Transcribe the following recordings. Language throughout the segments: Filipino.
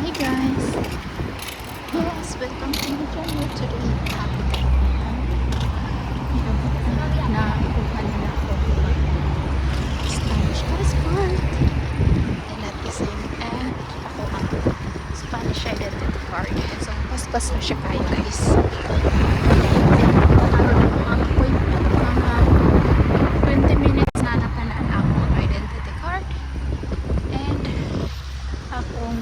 Hey guys! Yes, welcome to my channel today. Nakuha na ako Spanish passport. And at the same end, ako ang Spanish identity card. So, paspas na siya kayo guys. Ang appointment, mga 20 minutes na nakanaan ako ang identity card. And akong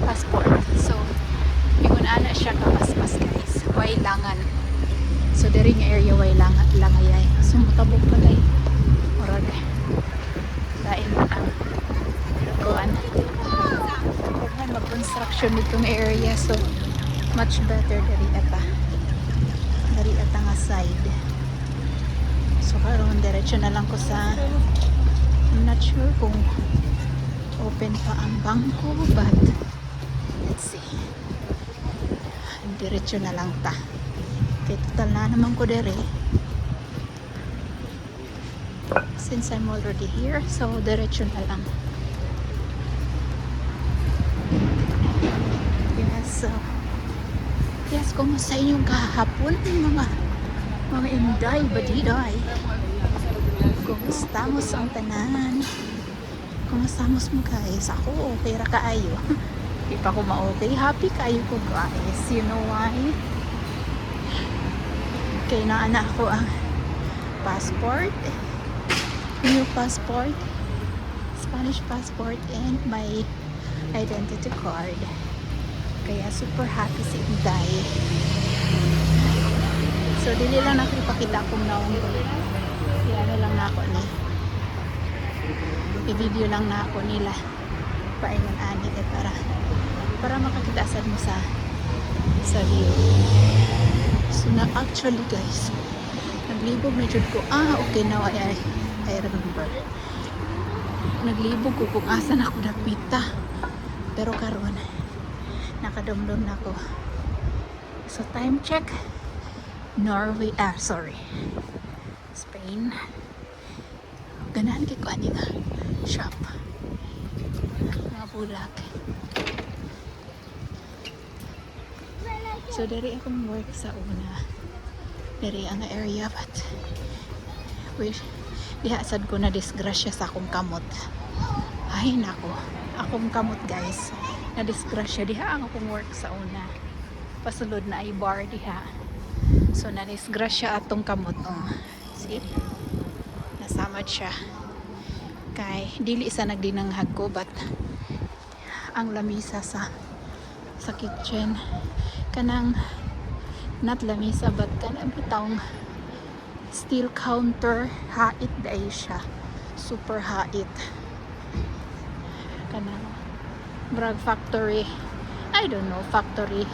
passport. So, ingon ana siya kapaspas guys. Wailangan. So, diri nga area langayay. So, mutabok pa tayo. Murag. Lain ang kuan. Huwag mag-construction nitong area. So, much better dari ata. Dari ata nga side. So, karon diretso na lang ko sa I'm not sure kung open pa ang bangko, but let's see. Diretso na lang ta. Okay, total na naman ko dere. Since I'm already here, so diretso na lang. Yes, so yes, kumusta inyong kahapon mga inday, badiday? Kumusta mo sa tanan? Kumusta mo guys? Ako okay ra kaayo. Di pa ko ma-okay. Happy kayo ko guys. You know why? Okay, naana ko ang passport. New passport. Spanish passport and my identity card. Kaya super happy si Inday. So, dili lang nakipakita kung naong kaya ano lang na ako ni i-video lang na ako nila paingon ani para makakita mo sa view. So na actually guys, naglibog na jud ko. Okay, now I remember. Naglibog ko kung asan ako napita. Pero karon nakadumdum na ako. So time check. Norway, sorry. Spain. Ganahan kay ko ani nga shop. Mga bulak. So, dari akong work sa una. Dari ang area, but dihasad ko na disgrasya sa akong kamot. Ay, nako. Akong kamot, guys. Na disgrasya. Diha ang akong work sa una. Pasulod na ay bar diha. So, na disgrasya atong kamot. Oh. See? Nasamad siya. Kay, dili isa nagdinanghag ko, but ang lamisa sa kitchen kanang not lamisa but kanang bitawng steel counter hait day siya, super hait kanang brag factory, I don't know, factory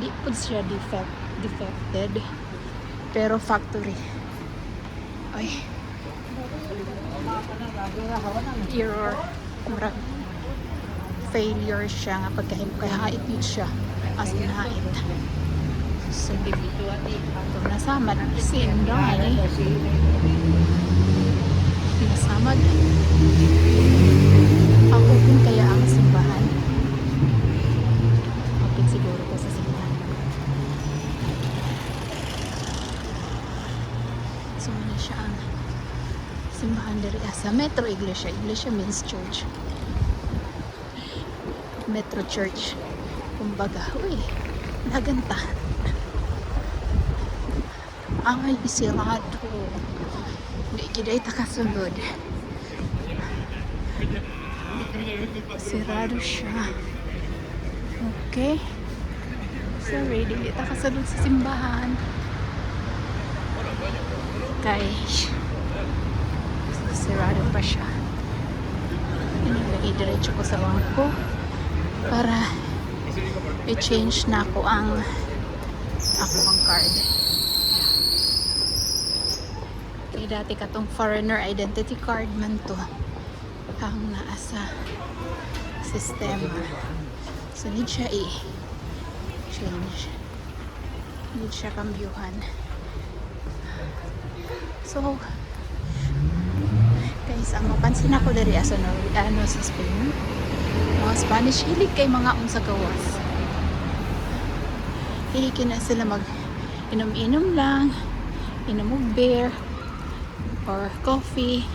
di po siya defected pero factory ay error, brag failure siya nga pagkahait yun siya as in hait. So ito nasamad sinday nasamad ako kung kaya ang simbahan open siguro ko sa simbahan. So ano siya ang simbahan diri sa Metro Iglesia means church. Metro Church. Kumbaga, uy, naganta. Ay, sirado. Hindi kiday takasunod. Sirado siya. Okay. Sorry, hindi takasunod sa simbahan. Kay, sirado pa siya. Diretso ko sa bangko para i-change na ako ang card. Kaya dati katong foreigner identity card man to ang naasa sistema. So need siya i-change. Need siya kambyuhan. So guys, ang mapansin ako diri sa Norway, sa Spain, mga Spanish, hilig kay mga unsa gawas. Hilig na sila mag inom-inom lang, inom og beer or coffee.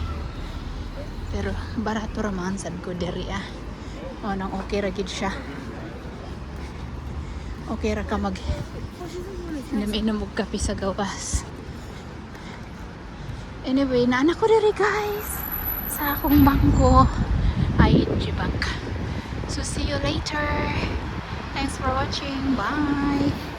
Pero barato ra man sad ko diri ah. O nang okay ra gid siya. Okay ra ka mag inom og kape sa gawas. Anyway, naanak ko diri guys sa akong bangko. ING Bank. So see you later. Thanks for watching. Bye.